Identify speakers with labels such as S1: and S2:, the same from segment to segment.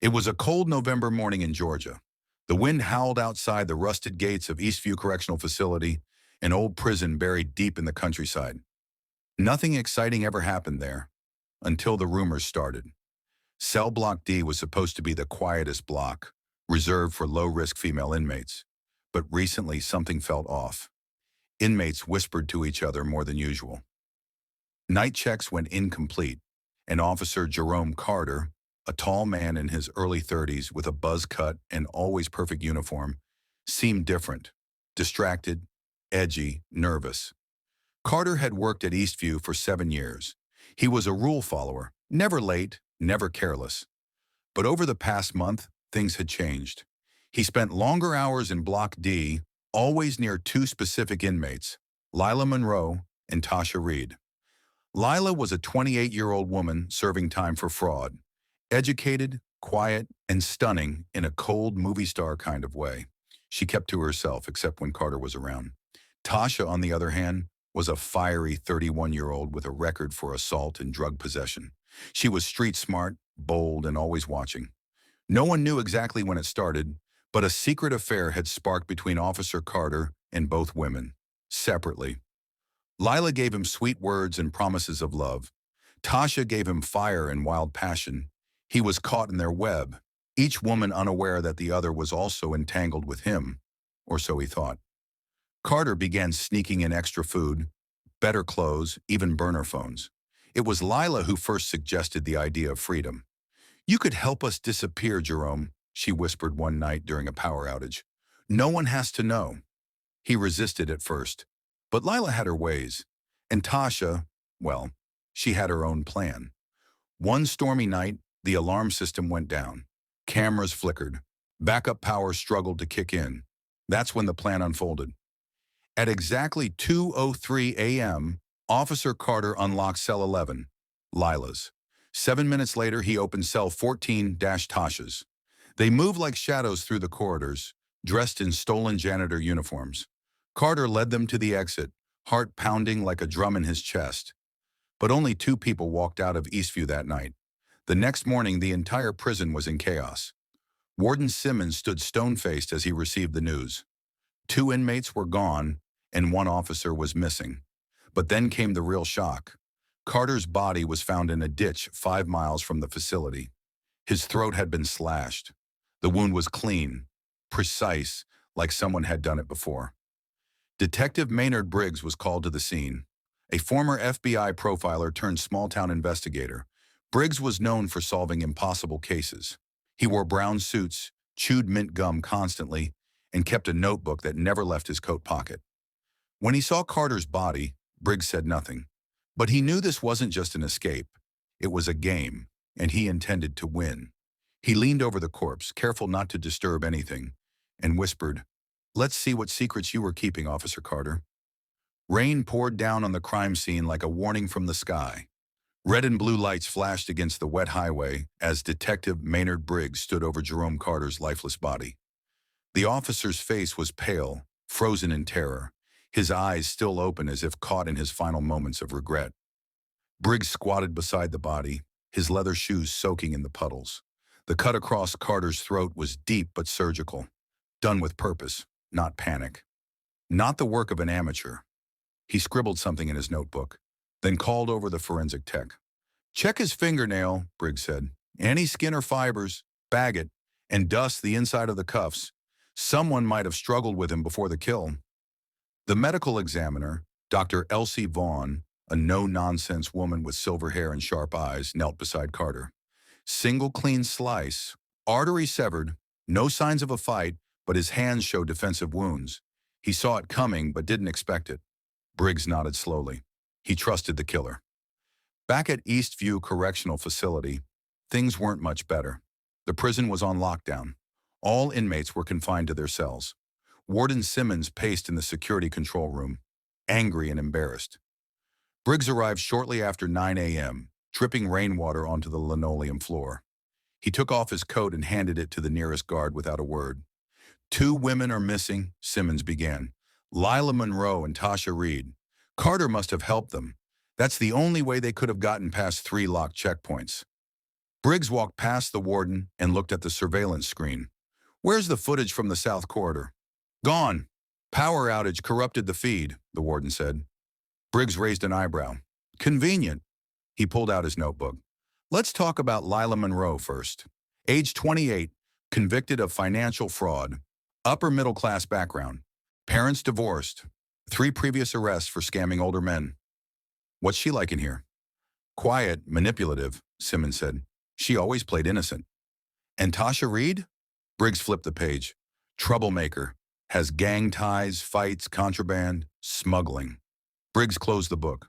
S1: It was a cold November morning in Georgia. The wind howled outside the rusted gates of Eastview Correctional Facility, an old prison buried deep in the countryside. Nothing exciting ever happened there, until the rumors started. Cell Block D was supposed to be the quietest block, reserved for low-risk female inmates. But recently something felt off. Inmates whispered to each other more than usual. Night checks went incomplete, and Officer Jerome Carter, a tall man in his early 30s with a buzz cut and always perfect uniform, seemed different, distracted, edgy, nervous. Carter had worked at Eastview for 7 years. He was a rule follower, never late, never careless. But over the past month, things had changed. He spent longer hours in Block D, always near two specific inmates, Lila Monroe and Tasha Reed. Lila was a 28-year-old woman serving time for fraud, educated, quiet, and stunning in a cold movie star kind of way. She kept to herself except when Carter was around. Tasha, on the other hand, was a fiery 31-year-old with a record for assault and drug possession. She was street smart, bold, and always watching. No one knew exactly when it started, but a secret affair had sparked between Officer Carter and both women, separately. Lila gave him sweet words and promises of love. Tasha gave him fire and wild passion. He was caught in their web, each woman unaware that the other was also entangled with him, or so he thought. Carter began sneaking in extra food, better clothes, even burner phones. It was Lila who first suggested the idea of freedom. "You could help us disappear, Jerome," she whispered one night during a power outage. "No one has to know." He resisted at first, but Lila had her ways, and Tasha, well, she had her own plan. One stormy night, the alarm system went down. Cameras flickered. Backup power struggled to kick in. That's when the plan unfolded. At exactly 2:03 a.m., Officer Carter unlocked Cell 11, Lila's. 7 minutes later, he opened Cell 14, Tasha's. They moved like shadows through the corridors, dressed in stolen janitor uniforms. Carter led them to the exit, heart pounding like a drum in his chest. But only 2 people walked out of Eastview that night. The next morning, the entire prison was in chaos. Warden Simmons stood stone-faced as he received the news. 2 inmates were gone, and 1 officer was missing. But then came the real shock. Carter's body was found in a ditch 5 miles from the facility. His throat had been slashed. The wound was clean, precise, like someone had done it before. Detective Maynard Briggs was called to the scene. A former FBI profiler turned small-town investigator, Briggs was known for solving impossible cases. He wore brown suits, chewed mint gum constantly, and kept a notebook that never left his coat pocket. When he saw Carter's body, Briggs said nothing. But he knew this wasn't just an escape. It was a game, and he intended to win. He leaned over the corpse, careful not to disturb anything, and whispered, "Let's see what secrets you were keeping, Officer Carter." Rain poured down on the crime scene like a warning from the sky. Red and blue lights flashed against the wet highway as Detective Maynard Briggs stood over Jerome Carter's lifeless body. The officer's face was pale, frozen in terror, his eyes still open as if caught in his final moments of regret. Briggs squatted beside the body, his leather shoes soaking in the puddles. The cut across Carter's throat was deep but surgical, done with purpose, not panic. Not the work of an amateur. He scribbled something in his notebook, then called over the forensic tech. "Check his fingernail," Briggs said. "Any skin or fibers, bag it, and dust the inside of the cuffs. Someone might have struggled with him before the kill." The medical examiner, Dr. Elsie Vaughn, a no-nonsense woman with silver hair and sharp eyes, knelt beside Carter. Single clean slice, artery severed, no signs of a fight, but his hands showed defensive wounds. He saw it coming but didn't expect it. Briggs nodded slowly. He trusted the killer. Back at Eastview Correctional Facility, things weren't much better. The prison was on lockdown. All inmates were confined to their cells. Warden Simmons paced in the security control room, angry and embarrassed. Briggs arrived shortly after 9 a.m., dripping rainwater onto the linoleum floor. He took off his coat and handed it to the nearest guard without a word. "2 women are missing," Simmons began. "Lila Monroe and Tasha Reed. Carter must have helped them. That's the only way they could have gotten past 3 locked checkpoints." Briggs walked past the warden and looked at the surveillance screen. Where's the footage from the South Corridor? Gone. Power outage corrupted the feed, the warden said. Briggs raised an eyebrow. Convenient. He pulled out his notebook. Let's talk about Lila Monroe first. Age 28, convicted of financial fraud, upper middle class background, parents divorced, 3 previous arrests for scamming older men. What's she like in here? Quiet, manipulative, Simmons said. She always played innocent. And Tasha Reed? Briggs flipped the page. Troublemaker. Has gang ties, fights, contraband, smuggling. Briggs closed the book.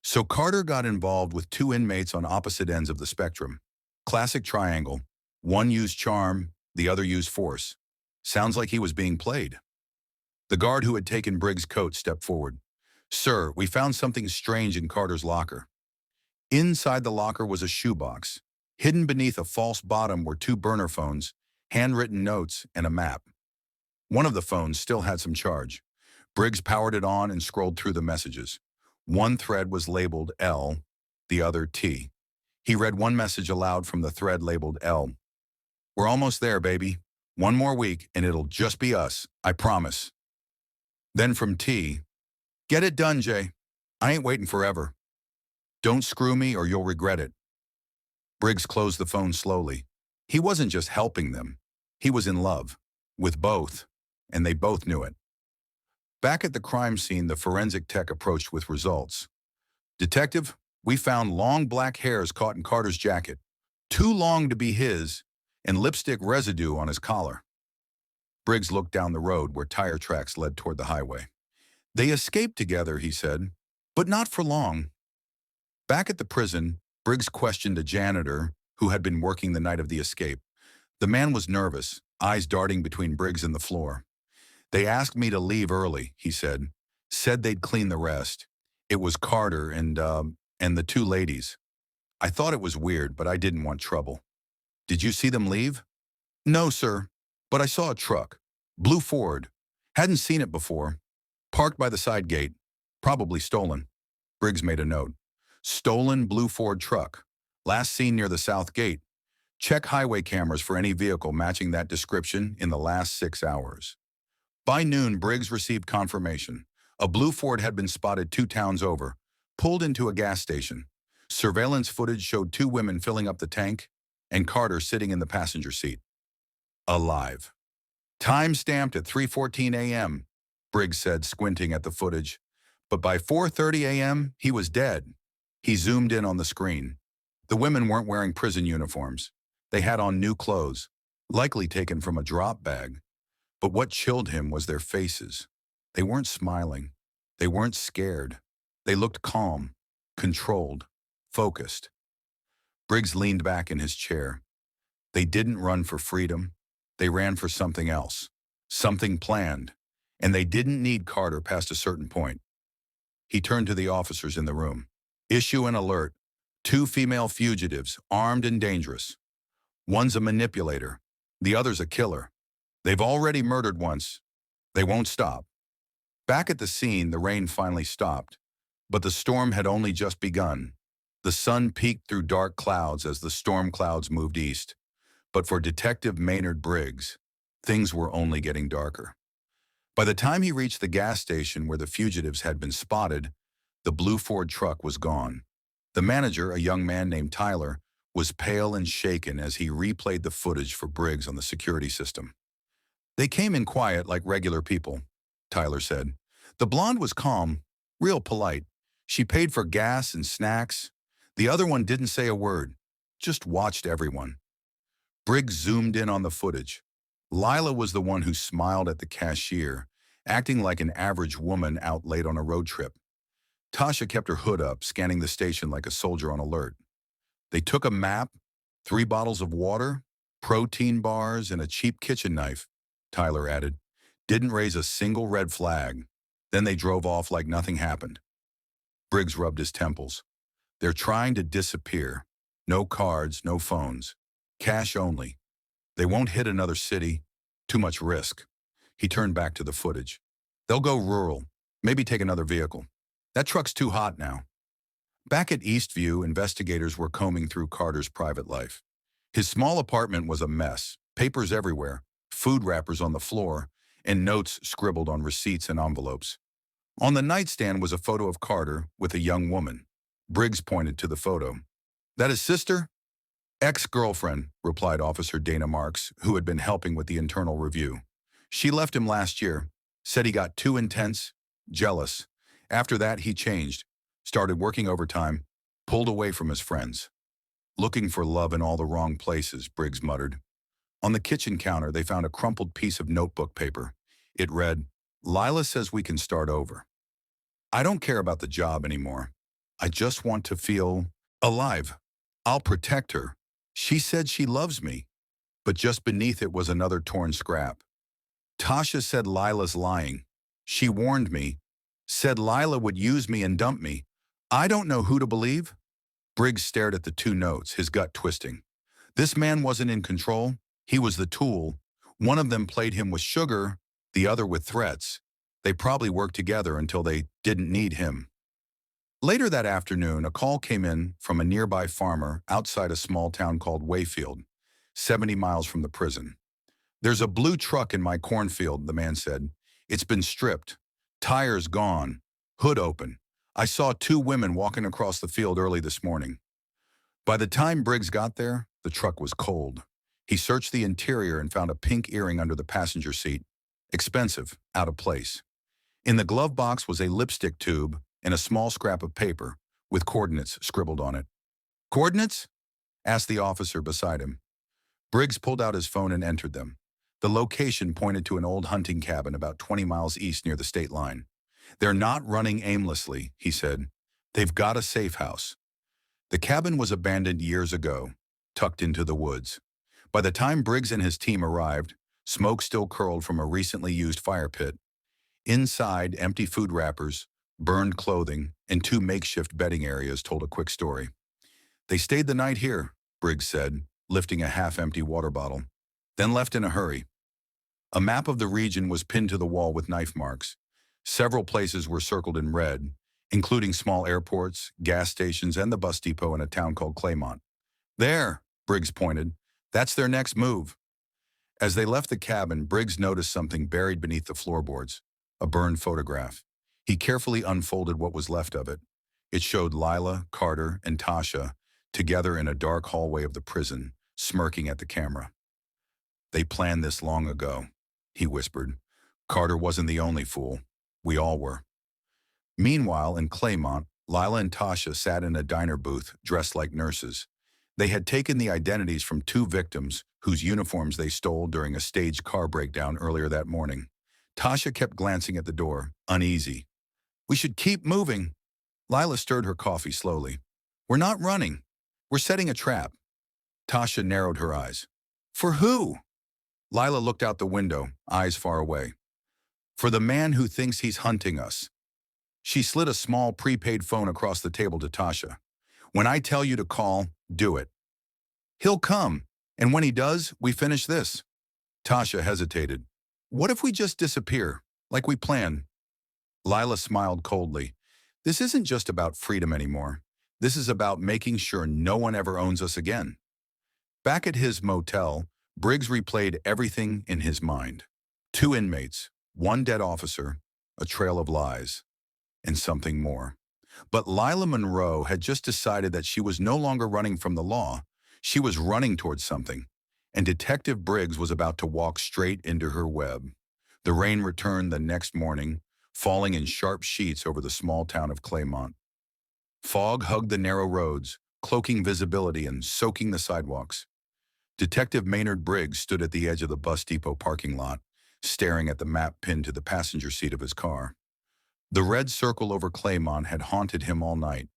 S1: So Carter got involved with 2 inmates on opposite ends of the spectrum. Classic triangle. One used charm, the other used force. Sounds like he was being played. The guard who had taken Briggs' coat stepped forward. Sir, we found something strange in Carter's locker. Inside the locker was a shoebox. Hidden beneath a false bottom were 2 burner phones, handwritten notes, and a map. One of the phones still had some charge. Briggs powered it on and scrolled through the messages. One thread was labeled L, the other T. He read one message aloud from the thread labeled L. We're almost there, baby. 1 more week and it'll just be us, I promise. Then from T, get it done, Jay. I ain't waiting forever. Don't screw me or you'll regret it. Briggs closed the phone slowly. He wasn't just helping them. He was in love. With both. And they both knew it. Back at the crime scene, the forensic tech approached with results. Detective, we found long black hairs caught in Carter's jacket. Too long to be his, and lipstick residue on his collar. Briggs looked down the road where tire tracks led toward the highway. They escaped together, he said, but not for long. Back at the prison, Briggs questioned a janitor who had been working the night of the escape. The man was nervous, eyes darting between Briggs and the floor. They asked me to leave early, he said. Said they'd clean the rest. It was Carter and the 2 ladies. I thought it was weird, but I didn't want trouble. Did you see them leave? No, sir, but I saw a truck. Blue Ford. Hadn't seen it before. Parked by the side gate. Probably stolen. Briggs made a note. Stolen blue Ford truck. Last seen near the south gate. Check highway cameras for any vehicle matching that description in the last 6 hours. By noon, Briggs received confirmation. A blue Ford had been spotted 2 towns over, pulled into a gas station. Surveillance footage showed 2 women filling up the tank and Carter sitting in the passenger seat. Alive. Time stamped at 3:14 a.m., Briggs said, squinting at the footage. But by 4:30 a.m., he was dead. He zoomed in on the screen. The women weren't wearing prison uniforms. They had on new clothes, likely taken from a drop bag. But what chilled him was their faces. They weren't smiling. They weren't scared. They looked calm, controlled, focused. Briggs leaned back in his chair. They didn't run for freedom. They ran for something else, something planned, and they didn't need Carter past a certain point. He turned to the officers in the room. Issue an alert. 2 female fugitives, armed and dangerous. One's a manipulator. The other's a killer. They've already murdered once. They won't stop. Back at the scene, the rain finally stopped, but the storm had only just begun. The sun peeked through dark clouds as the storm clouds moved east. But for Detective Maynard Briggs, things were only getting darker. By the time he reached the gas station where the fugitives had been spotted, the blue Ford truck was gone. The manager, a young man named Tyler, was pale and shaken as he replayed the footage for Briggs on the security system. They came in quiet like regular people, Tyler said. The blonde was calm, real polite. She paid for gas and snacks. The other one didn't say a word, just watched everyone. Briggs zoomed in on the footage. Lila was the one who smiled at the cashier, acting like an average woman out late on a road trip. Tasha kept her hood up, scanning the station like a soldier on alert. They took a map, 3 bottles of water, protein bars, and a cheap kitchen knife, Tyler added. Didn't raise a single red flag. Then they drove off like nothing happened. Briggs rubbed his temples. They're trying to disappear. No cards, no phones. Cash only. They won't hit another city. Too much risk. He turned back to the footage. They'll go rural. Maybe take another vehicle. That truck's too hot now. Back at Eastview, investigators were combing through Carter's private life. His small apartment was a mess, papers everywhere, food wrappers on the floor, and notes scribbled on receipts and envelopes. On the nightstand was a photo of Carter with a young woman. Briggs pointed to the photo. "That his sister?" "Ex-girlfriend," replied Officer Dana Marks, who had been helping with the internal review. "She left him last year, said he got too intense, jealous. After that, he changed, started working overtime, pulled away from his friends. Looking for love in all the wrong places," Briggs muttered. On the kitchen counter, they found a crumpled piece of notebook paper. It read, "Lila says we can start over. I don't care about the job anymore. I just want to feel alive. I'll protect her. She said she loves me." But just beneath it was another torn scrap. "Tasha said Lila's lying. She warned me. Said Lila would use me and dump me. I don't know who to believe." Briggs stared at the two notes, his gut twisting. This man wasn't in control. He was the tool. One of them played him with sugar, the other with threats. They probably worked together until they didn't need him. Later that afternoon, a call came in from a nearby farmer outside a small town called Wayfield, 70 miles from the prison. "There's a blue truck in my cornfield," the man said. "It's been stripped. Tires gone. Hood open. I saw two women walking across the field early this morning." By the time Briggs got there, the truck was cold. He searched the interior and found a pink earring under the passenger seat. Expensive, out of place. In the glove box was a lipstick tube and a small scrap of paper with coordinates scribbled on it. "Coordinates?" asked the officer beside him. Briggs pulled out his phone and entered them. The location pointed to an old hunting cabin about 20 miles east near the state line. "They're not running aimlessly," he said. "They've got a safe house." The cabin was abandoned years ago, tucked into the woods. By the time Briggs and his team arrived, smoke still curled from a recently used fire pit. Inside, empty food wrappers, burned clothing, and two makeshift bedding areas told a quick story. "They stayed the night here," Briggs said, lifting a half-empty water bottle, "then left in a hurry." A map of the region was pinned to the wall with knife marks. Several places were circled in red, including small airports, gas stations, and the bus depot in a town called Claymont. "There," Briggs pointed. "That's their next move." As they left the cabin, Briggs noticed something buried beneath the floorboards, a burned photograph. He carefully unfolded what was left of it. It showed Lila, Carter, and Tasha together in a dark hallway of the prison, smirking at the camera. "They planned this long ago," he whispered. "Carter wasn't the only fool. We all were." Meanwhile, in Claymont, Lila and Tasha sat in a diner booth, dressed like nurses. They had taken the identities from two victims whose uniforms they stole during a staged car breakdown earlier that morning. Tasha kept glancing at the door, uneasy. "We should keep moving." Lila stirred her coffee slowly. "We're not running. We're setting a trap." Tasha narrowed her eyes. "For who?" Lila looked out the window, eyes far away. "For the man who thinks he's hunting us." She slid a small prepaid phone across the table to Tasha. "When I tell you to call, do it. He'll come, and when he does, we finish this." Tasha hesitated. "What if we just disappear, like we planned?" Lila smiled coldly. "This isn't just about freedom anymore. This is about making sure no one ever owns us again." Back at his motel, Briggs replayed everything in his mind. Two inmates, one dead officer, a trail of lies, and something more. But Lila Monroe had just decided that she was no longer running from the law. She was running towards something, and Detective Briggs was about to walk straight into her web. The rain returned the next morning, falling in sharp sheets over the small town of Claymont. Fog hugged the narrow roads, cloaking visibility and soaking the sidewalks. Detective Maynard Briggs stood at the edge of the bus depot parking lot, staring at the map pinned to the passenger seat of his car. The red circle over Claymont had haunted him all night.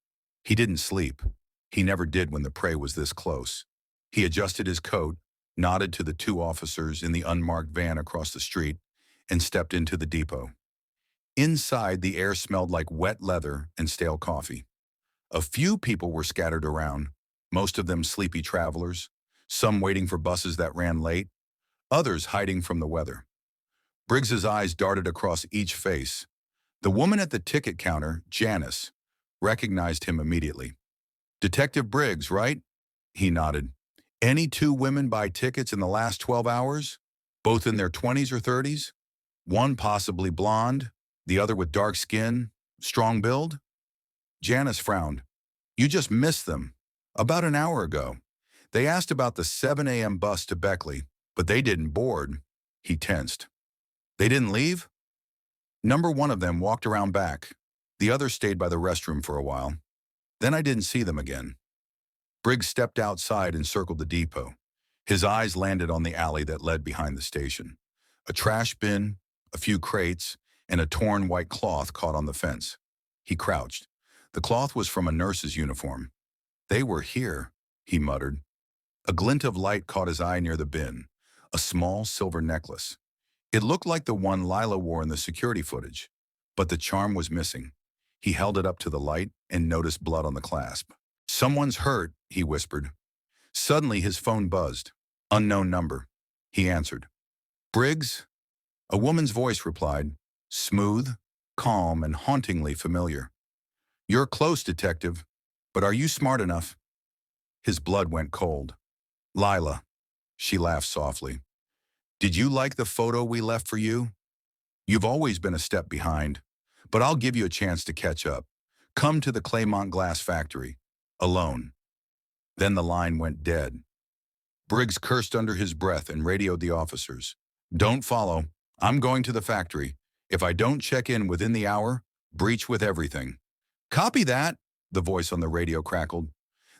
S1: He didn't sleep. He never did when the prey was this close. He adjusted his coat, nodded to the two officers in the unmarked van across the street, and stepped into the depot. Inside, the air smelled like wet leather and stale coffee. A few people were scattered around, most of them sleepy travelers, some waiting for buses that ran late, others hiding from the weather. Briggs's eyes darted across each face. The woman at the ticket counter, Janice, recognized him immediately. "Detective Briggs, right?" He nodded. "Any two women buy tickets in the last 12 hours? Both in their 20s or 30s? One possibly blonde, the other with dark skin, strong build?" Janice frowned. "You just missed them. About an hour ago. They asked about the 7 a.m. bus to Beckley, but they didn't board." He tensed. "They didn't leave?" "Number one of them walked around back. The other stayed by the restroom for a while. Then I didn't see them again." Briggs stepped outside and circled the depot. His eyes landed on the alley that led behind the station. A trash bin, a few crates, and a torn white cloth caught on the fence. He crouched. The cloth was from a nurse's uniform. "They were here," he muttered. A glint of light caught his eye near the bin, a small silver necklace. It looked like the one Lila wore in the security footage, but the charm was missing. He held it up to the light and noticed blood on the clasp. "Someone's hurt," he whispered. Suddenly his phone buzzed. Unknown number. He answered. "Briggs?" A woman's voice replied, smooth, calm, and hauntingly familiar. "You're close, detective, but are you smart enough?" His blood went cold. "Lila." She laughed softly. "Did you like the photo we left for you? You've always been a step behind, but I'll give you a chance to catch up. Come to the Claymont Glass Factory. Alone." Then the line went dead. Briggs cursed under his breath and radioed the officers. "Don't follow. I'm going to the factory. If I don't check in within the hour, breach with everything." "Copy that," the voice on the radio crackled.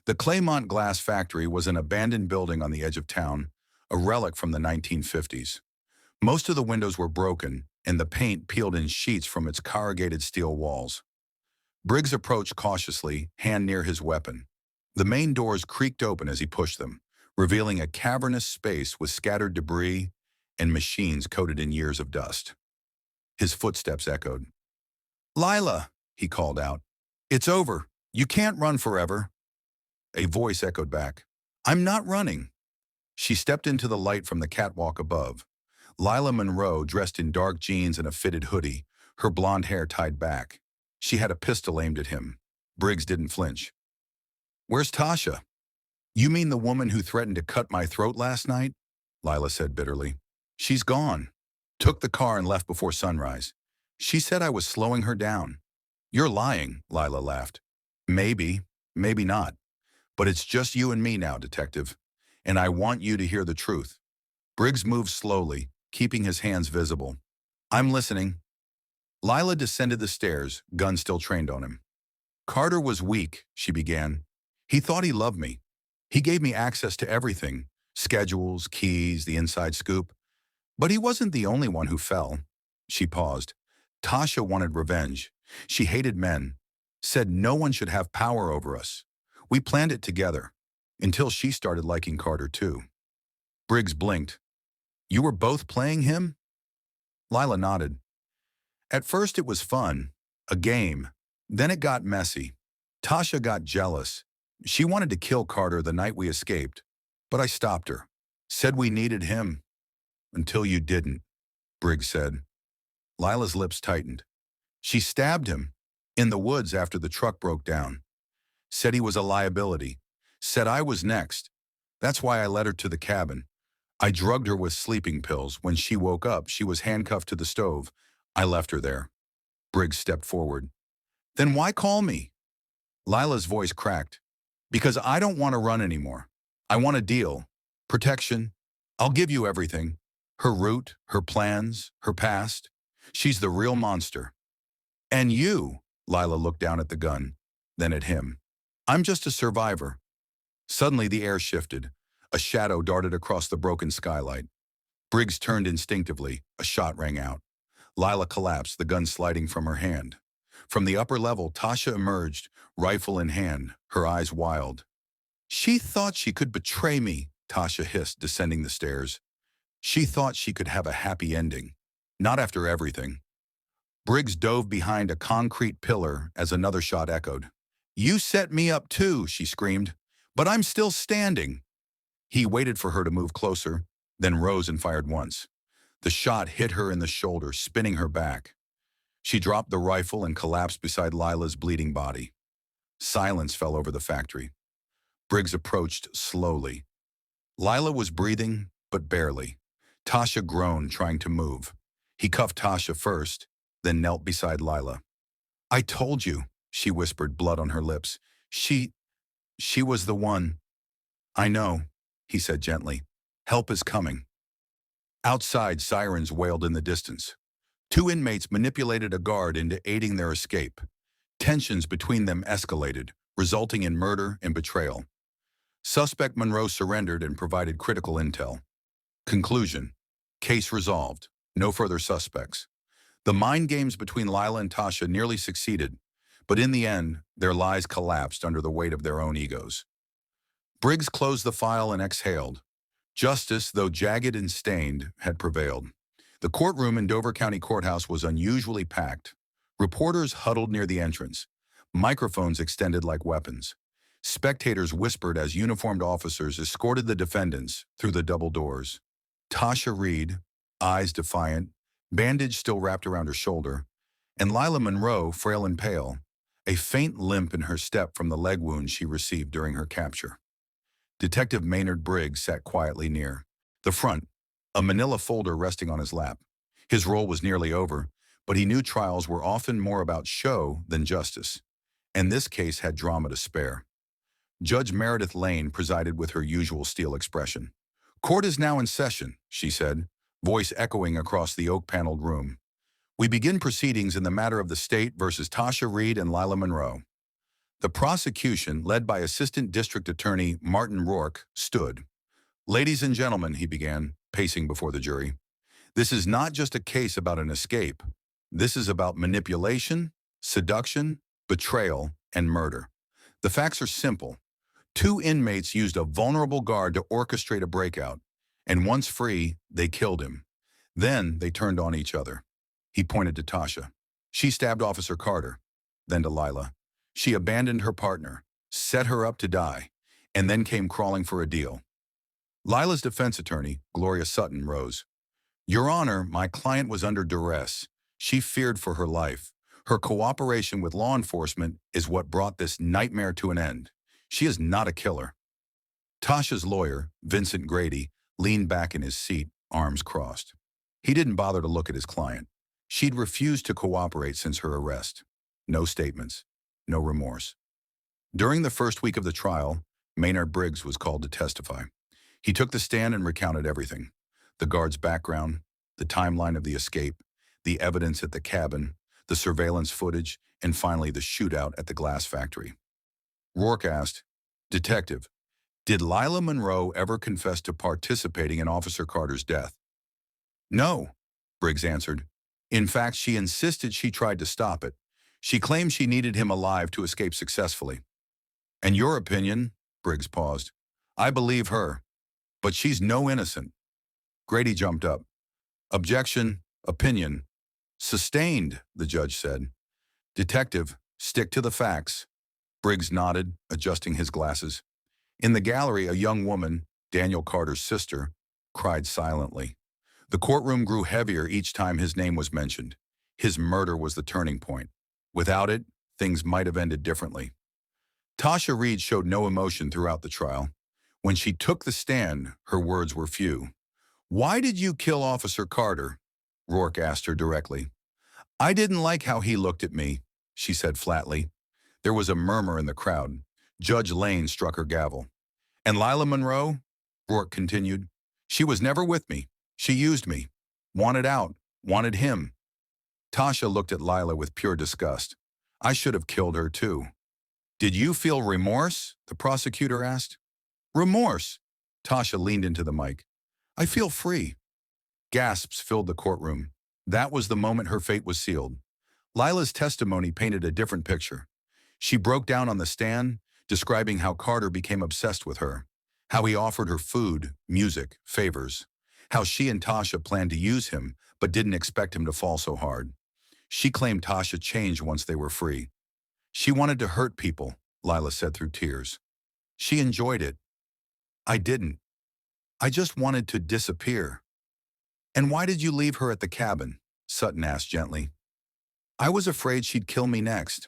S1: The Claymont Glass Factory was an abandoned building on the edge of town, a relic from the 1950s. Most of the windows were broken, and the paint peeled in sheets from its corrugated steel walls. Briggs approached cautiously, hand near his weapon. The main doors creaked open as he pushed them, revealing a cavernous space with scattered debris and machines coated in years of dust. His footsteps echoed. "Lila," he called out. "It's over. You can't run forever." A voice echoed back. "I'm not running." She stepped into the light from the catwalk above. Lila Monroe, dressed in dark jeans and a fitted hoodie, her blonde hair tied back. She had a pistol aimed at him. Briggs didn't flinch. "Where's Tasha?" "You mean the woman who threatened to cut my throat last night?" Lila said bitterly. "She's gone. Took the car and left before sunrise. She said I was slowing her down." "You're lying," Lila laughed. "Maybe, maybe not. But it's just you and me now, detective. And I want you to hear the truth." Briggs moved slowly, keeping his hands visible. "I'm listening." Lila descended the stairs, gun still trained on him. "Carter was weak," she began. "He thought he loved me. He gave me access to everything, schedules, keys, the inside scoop. But he wasn't the only one who fell." She paused. "Tasha wanted revenge. She hated men. Said no one should have power over us. We planned it together. Until she started liking Carter too." Briggs blinked. "You were both playing him?" Lila nodded. "At first it was fun. A game. Then it got messy. Tasha got jealous. She wanted to kill Carter the night we escaped. But I stopped her. Said we needed him. Until you didn't," Briggs said. Lila's lips tightened. "She stabbed him. In the woods after the truck broke down. Said he was a liability. Said I was next. That's why I led her to the cabin. I drugged her with sleeping pills. When she woke up, she was handcuffed to the stove. I left her there." Briggs stepped forward. "Then why call me?" Lila's voice cracked. "Because I don't want to run anymore. I want a deal. Protection. I'll give you everything. Her route, her plans, her past. She's the real monster. And you," Lila looked down at the gun, then at him. "I'm just a survivor." Suddenly the air shifted. A shadow darted across the broken skylight. Briggs turned instinctively. A shot rang out. Lila collapsed, the gun sliding from her hand. From the upper level, Tasha emerged, rifle in hand, her eyes wild. "She thought she could betray me," Tasha hissed, descending the stairs. "She thought she could have a happy ending. Not after everything." Briggs dove behind a concrete pillar as another shot echoed. "You set me up too," she screamed. "But I'm still standing." He waited for her to move closer, then rose and fired once. The shot hit her in the shoulder, spinning her back. She dropped the rifle and collapsed beside Lila's bleeding body. Silence fell over the factory. Briggs approached slowly. Lila was breathing, but barely. Tasha groaned, trying to move. He cuffed Tasha first, then knelt beside Lila. "I told you," she whispered, blood on her lips. She was the one." "I know," he said gently. "Help is coming." Outside, sirens wailed in the distance. Two inmates manipulated a guard into aiding their escape. Tensions between them escalated, resulting in murder and betrayal. Suspect Monroe surrendered and provided critical intel. Conclusion: case resolved. No further suspects. The mind games between Lila and Tasha nearly succeeded, but in the end, their lies collapsed under the weight of their own egos. Briggs closed the file and exhaled. Justice, though jagged and stained, had prevailed. The courtroom in Dover County Courthouse was unusually packed. Reporters huddled near the entrance. Microphones extended like weapons. Spectators whispered as uniformed officers escorted the defendants through the double doors. Tasha Reed, eyes defiant, bandage still wrapped around her shoulder, and Lila Monroe, frail and pale, a faint limp in her step from the leg wound she received during her capture. Detective Maynard Briggs sat quietly near the front, a manila folder resting on his lap. His role was nearly over, but he knew trials were often more about show than justice, and this case had drama to spare. Judge Meredith Lane presided with her usual steel expression. "Court is now in session," she said, voice echoing across the oak-paneled room. "We begin proceedings in the matter of the state versus Tasha Reed and Lila Monroe." The prosecution, led by Assistant District Attorney Martin Rourke, stood. "Ladies and gentlemen," he began, pacing before the jury, "this is not just a case about an escape. This is about manipulation, seduction, betrayal, and murder. The facts are simple. Two inmates used a vulnerable guard to orchestrate a breakout, and once free, they killed him. Then they turned on each other." He pointed to Tasha. "She stabbed Officer Carter." Then to Lila. "She abandoned her partner, set her up to die, and then came crawling for a deal." Lila's defense attorney, Gloria Sutton, rose. "Your Honor, my client was under duress. She feared for her life. Her cooperation with law enforcement is what brought this nightmare to an end. She is not a killer." Tasha's lawyer, Vincent Grady, leaned back in his seat, arms crossed. He didn't bother to look at his client. She'd refused to cooperate since her arrest. No statements, no remorse. During the first week of the trial, Maynard Briggs was called to testify. He took the stand and recounted everything: the guard's background, the timeline of the escape, the evidence at the cabin, the surveillance footage, and finally the shootout at the glass factory. Rourke asked, "Detective, did Lila Monroe ever confess to participating in Officer Carter's death?" "No," Briggs answered. "In fact, she insisted she tried to stop it. She claimed she needed him alive to escape successfully." "And your opinion?" Briggs paused. "I believe her, but she's no innocent." Grady jumped up. "Objection, opinion." "Sustained," the judge said. "Detective, stick to the facts." Briggs nodded, adjusting his glasses. In the gallery, a young woman, Daniel Carter's sister, cried silently. The courtroom grew heavier each time his name was mentioned. His murder was the turning point. Without it, things might have ended differently. Tasha Reed showed no emotion throughout the trial. When she took the stand, her words were few. "Why did you kill Officer Carter?" Rourke asked her directly. "I didn't like how he looked at me," she said flatly. There was a murmur in the crowd. Judge Lane struck her gavel. "And Lila Monroe?" Rourke continued. "She was never with me. She used me. Wanted out. Wanted him." Tasha looked at Lila with pure disgust. "I should have killed her too." "Did you feel remorse?" the prosecutor asked. "Remorse?" Tasha leaned into the mic. "I feel free." Gasps filled the courtroom. That was the moment her fate was sealed. Lila's testimony painted a different picture. She broke down on the stand, describing how Carter became obsessed with her, how he offered her food, music, favors, how she and Tasha planned to use him but didn't expect him to fall so hard. She claimed Tasha changed once they were free. "She wanted to hurt people," Lila said through tears. "She enjoyed it. I didn't. I just wanted to disappear." "And why did you leave her at the cabin?" Sutton asked gently. "I was afraid she'd kill me next."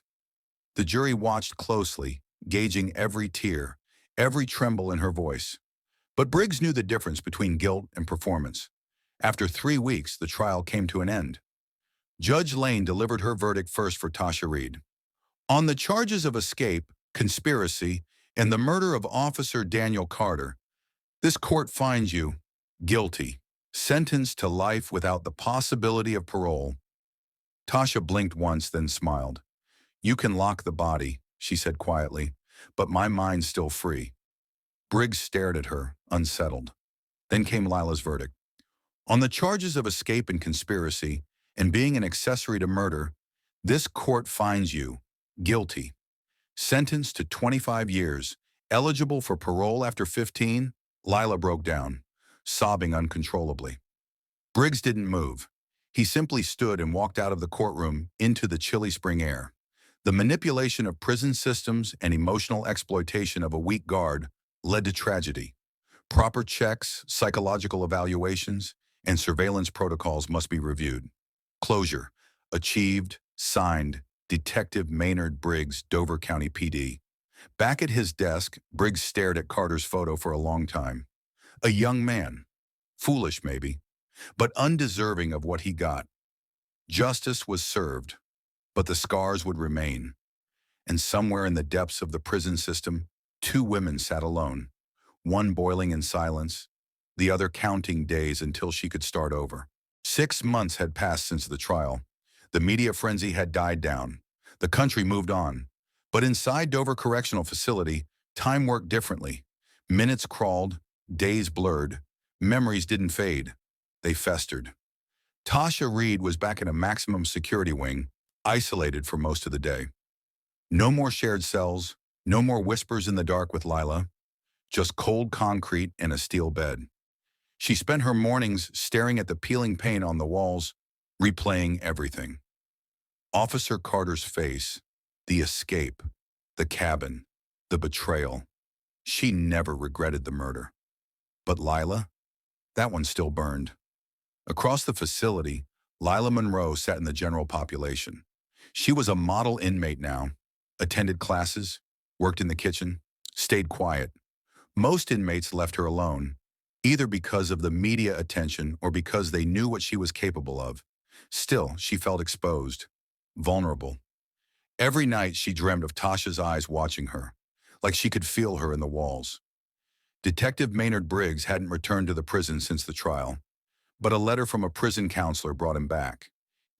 S1: The jury watched closely, gauging every tear, every tremble in her voice. But Briggs knew the difference between guilt and performance. After 3 weeks, the trial came to an end. Judge Lane delivered her verdict first for Tasha Reed. On the charges of escape, conspiracy, and the murder of Officer Daniel Carter, this court finds you guilty, sentenced to life without the possibility of parole. Tasha blinked once, then smiled. You can lock the body, she said quietly, but my mind's still free. Briggs stared at her, unsettled. Then came Lila's verdict. On the charges of escape and conspiracy, and being an accessory to murder, this court finds you guilty, sentenced to 25 years, eligible for parole after 15. Lila broke down, sobbing uncontrollably. Briggs didn't move. He simply stood and walked out of the courtroom into the chilly spring air. The manipulation of prison systems and emotional exploitation of a weak guard led to tragedy. Proper checks, psychological evaluations, and surveillance protocols must be reviewed. Closure. Achieved. Signed. Detective Maynard Briggs, Dover County PD. Back at his desk, Briggs stared at Carter's photo for a long time. A young man. Foolish, maybe, but undeserving of what he got. Justice was served, but the scars would remain. And somewhere in the depths of the prison system, two women sat alone, one boiling in silence, the other counting days until she could start over. 6 months had passed since the trial. The media frenzy had died down. The country moved on. But inside Dover Correctional Facility, time worked differently. Minutes crawled, days blurred, memories didn't fade. They festered. Tasha Reed was back in a maximum security wing, isolated for most of the day. No more shared cells, no more whispers in the dark with Lila, just cold concrete and a steel bed. She spent her mornings staring at the peeling paint on the walls, replaying everything. Officer Carter's face, the escape, the cabin, the betrayal. She never regretted the murder. But Lila? That one still burned. Across the facility, Lila Monroe sat in the general population. She was a model inmate now, attended classes, worked in the kitchen, stayed quiet. Most inmates left her alone, either because of the media attention or because they knew what she was capable of. Still, she felt exposed, vulnerable. Every night she dreamed of Tasha's eyes watching her, like she could feel her in the walls. Detective Maynard Briggs hadn't returned to the prison since the trial, but a letter from a prison counselor brought him back.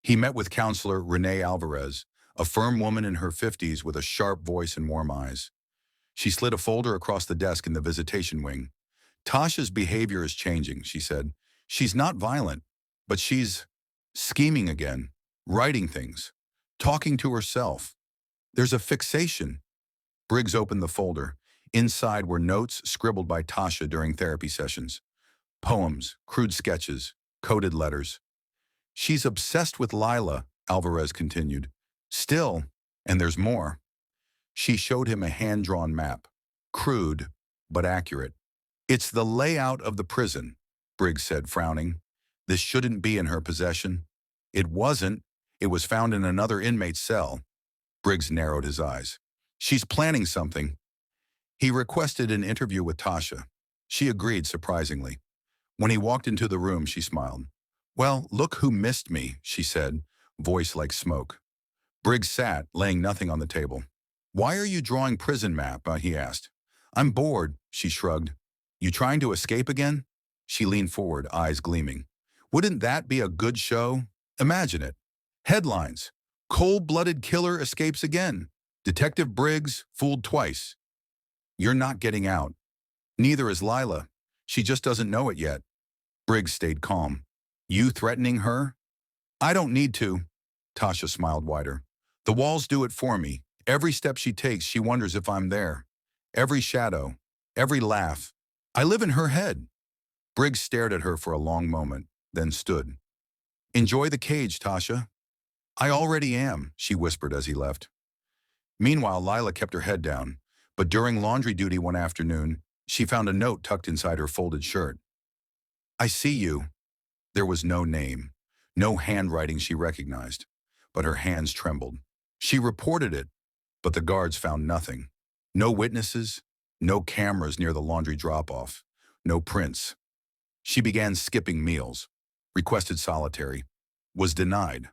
S1: He met with counselor Renee Alvarez, a firm woman in her 50s with a sharp voice and warm eyes. She slid a folder across the desk in the visitation wing. Tasha's behavior is changing, she said. She's not violent, but she's scheming again, writing things, talking to herself. There's a fixation. Briggs opened the folder. Inside were notes scribbled by Tasha during therapy sessions. Poems, crude sketches, coded letters. She's obsessed with Lila, Alvarez continued. Still, and there's more. She showed him a hand-drawn map, crude but accurate. It's the layout of the prison, Briggs said, frowning. This shouldn't be in her possession. It wasn't. It was found in another inmate's cell. Briggs narrowed his eyes. She's planning something. He requested an interview with Tasha. She agreed, surprisingly. When he walked into the room, she smiled. Well, look who missed me, she said, voice like smoke. Briggs sat, laying nothing on the table. Why are you drawing prison map? He asked. I'm bored, she shrugged. You trying to escape again? She leaned forward, eyes gleaming. Wouldn't that be a good show? Imagine it. Headlines. Cold-blooded killer escapes again. Detective Briggs fooled twice. You're not getting out. Neither is Lila. She just doesn't know it yet. Briggs stayed calm. You threatening her? I don't need to. Tasha smiled wider. The walls do it for me. Every step she takes, she wonders if I'm there. Every shadow, every laugh. I live in her head. Briggs stared at her for a long moment, then stood. Enjoy the cage, Tasha. I already am, she whispered as he left. Meanwhile, Lila kept her head down, but during laundry duty one afternoon, she found a note tucked inside her folded shirt. I see you. There was no name, no handwriting she recognized, but her hands trembled. She reported it. But the guards found nothing. No witnesses, no cameras near the laundry drop-off, no prints. She began skipping meals, requested solitary, was denied.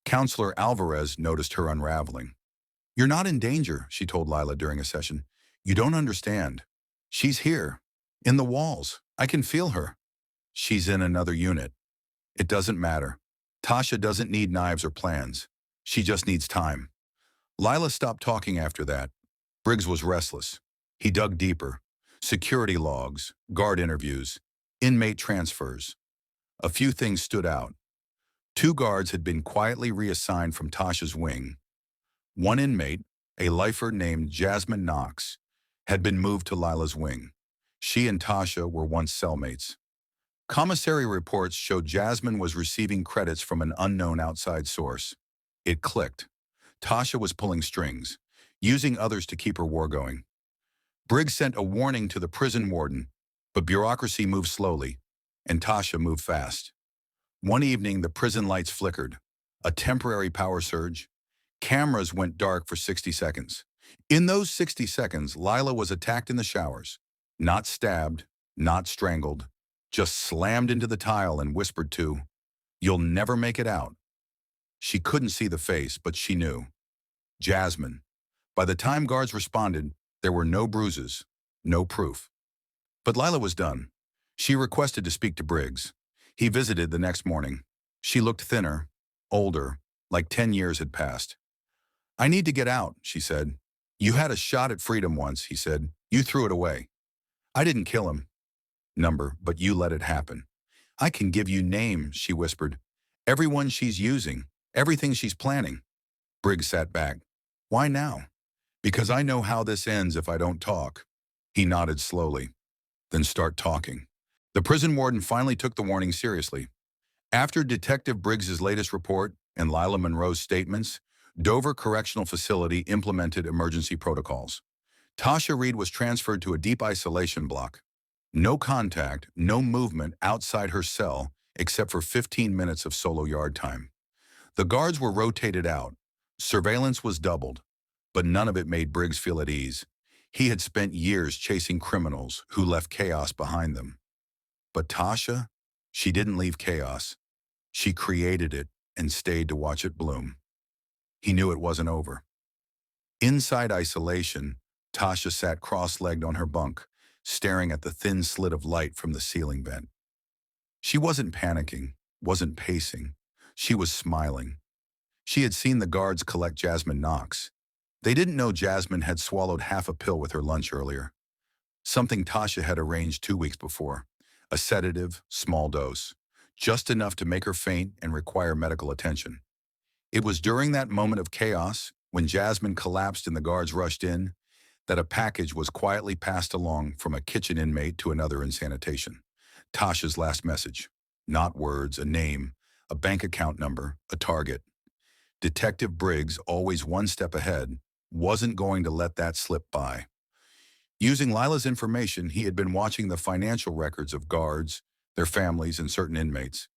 S1: Counselor Alvarez noticed her unraveling. "You're not in danger," she told Lila during a session. "You don't understand. She's here, in the walls. I can feel her. She's in another unit. It doesn't matter. Tasha doesn't need knives or plans. She just needs time." Lila stopped talking after that. Briggs was restless. He dug deeper. Security logs, guard interviews, inmate transfers. A few things stood out. 2 guards had been quietly reassigned from Tasha's wing. One inmate, a lifer named Jasmine Knox, had been moved to Lila's wing. She and Tasha were once cellmates. Commissary reports showed Jasmine was receiving credits from an unknown outside source. It clicked. Tasha was pulling strings, using others to keep her war going. Briggs sent a warning to the prison warden, but bureaucracy moved slowly, and Tasha moved fast. One evening, the prison lights flickered. A temporary power surge. Cameras went dark for 60 seconds. In those 60 seconds, Lila was attacked in the showers. Not stabbed, not strangled, just slammed into the tile and whispered to, "You'll never make it out." She couldn't see the face, but she knew. Jasmine. By the time guards responded, there were no bruises, no proof. But Lila was done. She requested to speak to Briggs. He visited the next morning. She looked thinner, older, like 10 years had passed. "I need to get out," she said. "You had a shot at freedom once," he said. "You threw it away." "I didn't kill him, number, but you let it happen." "I can give you names," she whispered. "Everyone she's using, everything she's planning." Briggs sat back. "Why now?" "Because I know how this ends if I don't talk." He nodded slowly. "Then start talking." The prison warden finally took the warning seriously. After Detective Briggs's latest report and Lila Monroe's statements, Dover Correctional Facility implemented emergency protocols. Tasha Reed was transferred to a deep isolation block. No contact, no movement outside her cell except for 15 minutes of solo yard time. The guards were rotated out. Surveillance was doubled, but none of it made Briggs feel at ease. He had spent years chasing criminals who left chaos behind them. But Tasha, she didn't leave chaos. She created it and stayed to watch it bloom. He knew it wasn't over. Inside isolation, Tasha sat cross-legged on her bunk, staring at the thin slit of light from the ceiling vent. She wasn't panicking, wasn't pacing. She was smiling. She had seen the guards collect Jasmine Knox. They didn't know Jasmine had swallowed half a pill with her lunch earlier. Something Tasha had arranged 2 weeks before. A sedative, small dose. Just enough to make her faint and require medical attention. It was during that moment of chaos, when Jasmine collapsed and the guards rushed in, that a package was quietly passed along from a kitchen inmate to another in sanitation. Tasha's last message. Not words, a name, a bank account number, a target. Detective Briggs, always one step ahead, wasn't going to let that slip by. Using Lila's information, he had been watching the financial records of guards, their families, and certain inmates.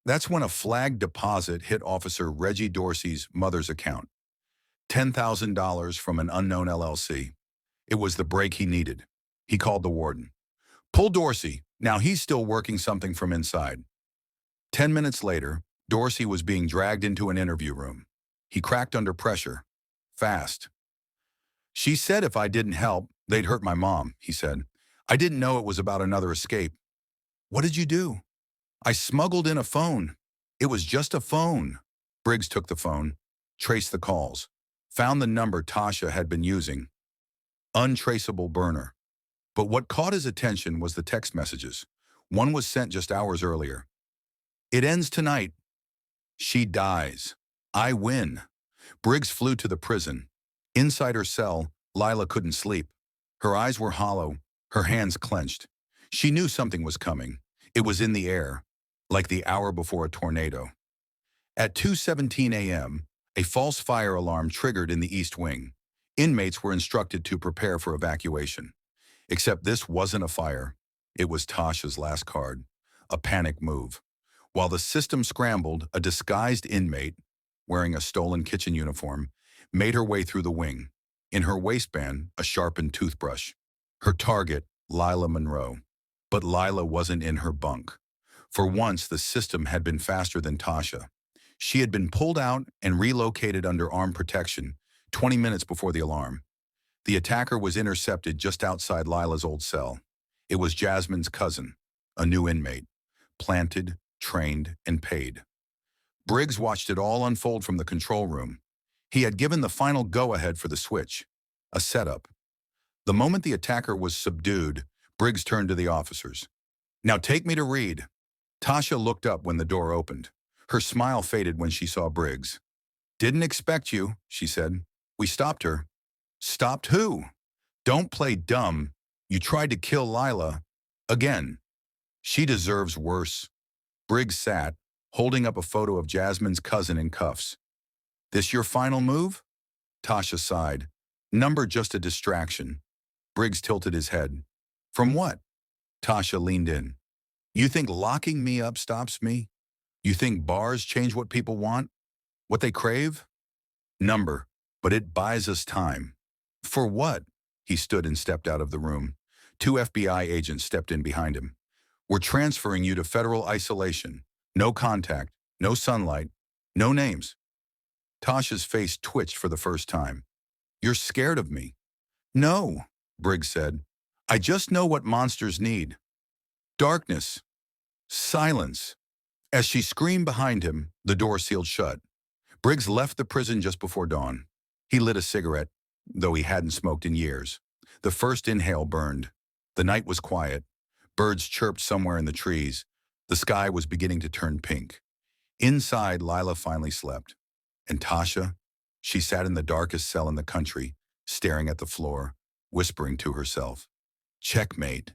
S1: That's when a flagged deposit hit Officer Reggie Dorsey's mother's account. $10,000 from an unknown LLC. It was the break he needed. He called the warden. "Pull Dorsey. Now he's still working something from inside." 10 minutes later, Dorsey was being dragged into an interview room. He cracked under pressure. Fast. "She said if I didn't help, they'd hurt my mom," he said. "I didn't know it was about another escape." "What did you do?" "I smuggled in a phone. It was just a phone." Briggs took the phone, traced the calls, found the number Tasha had been using. Untraceable burner. But what caught his attention was the text messages. One was sent just hours earlier. "It ends tonight. She dies. I win." Briggs flew to the prison. Inside her cell, Lila couldn't sleep. Her eyes were hollow, her hands clenched. She knew something was coming. It was in the air, like the hour before a tornado. At 2:17 a.m., a false fire alarm triggered in the East Wing. Inmates were instructed to prepare for evacuation. Except this wasn't a fire. It was Tasha's last card, a panic move. While the system scrambled, a disguised inmate, wearing a stolen kitchen uniform, made her way through the wing. In her waistband, a sharpened toothbrush. Her target, Lila Monroe. But Lila wasn't in her bunk. For once, the system had been faster than Tasha. She had been pulled out and relocated under armed protection 20 minutes before the alarm. The attacker was intercepted just outside Lila's old cell. It was Jasmine's cousin, a new inmate, planted, trained, and paid. Briggs watched it all unfold from the control room. He had given the final go-ahead for the switch, a setup. The moment the attacker was subdued, Briggs turned to the officers. "Now take me to Reed." Tasha looked up when the door opened. Her smile faded when she saw Briggs. "Didn't expect you," she said. "We stopped her." "Stopped who?" "Don't play dumb. You tried to kill Lila. Again. She deserves worse." Briggs sat, holding up a photo of Jasmine's cousin in cuffs. "This your final move?" Tasha sighed. "Number just a distraction." Briggs tilted his head. "From what?" Tasha leaned in. "You think locking me up stops me? You think bars change what people want? What they crave?" "Number, but it buys us time." "For what?" He stood and stepped out of the room. Two FBI agents stepped in behind him. "We're transferring you to federal isolation. No contact, no sunlight, no names." Tasha's face twitched for the first time. "You're scared of me." "No," Briggs said. "I just know what monsters need. Darkness. Silence." As she screamed behind him, the door sealed shut. Briggs left the prison just before dawn. He lit a cigarette, though he hadn't smoked in years. The first inhale burned. The night was quiet. Birds chirped somewhere in the trees. The sky was beginning to turn pink. Inside, Lila finally slept. And Tasha? She sat in the darkest cell in the country, staring at the floor, whispering to herself, "Checkmate."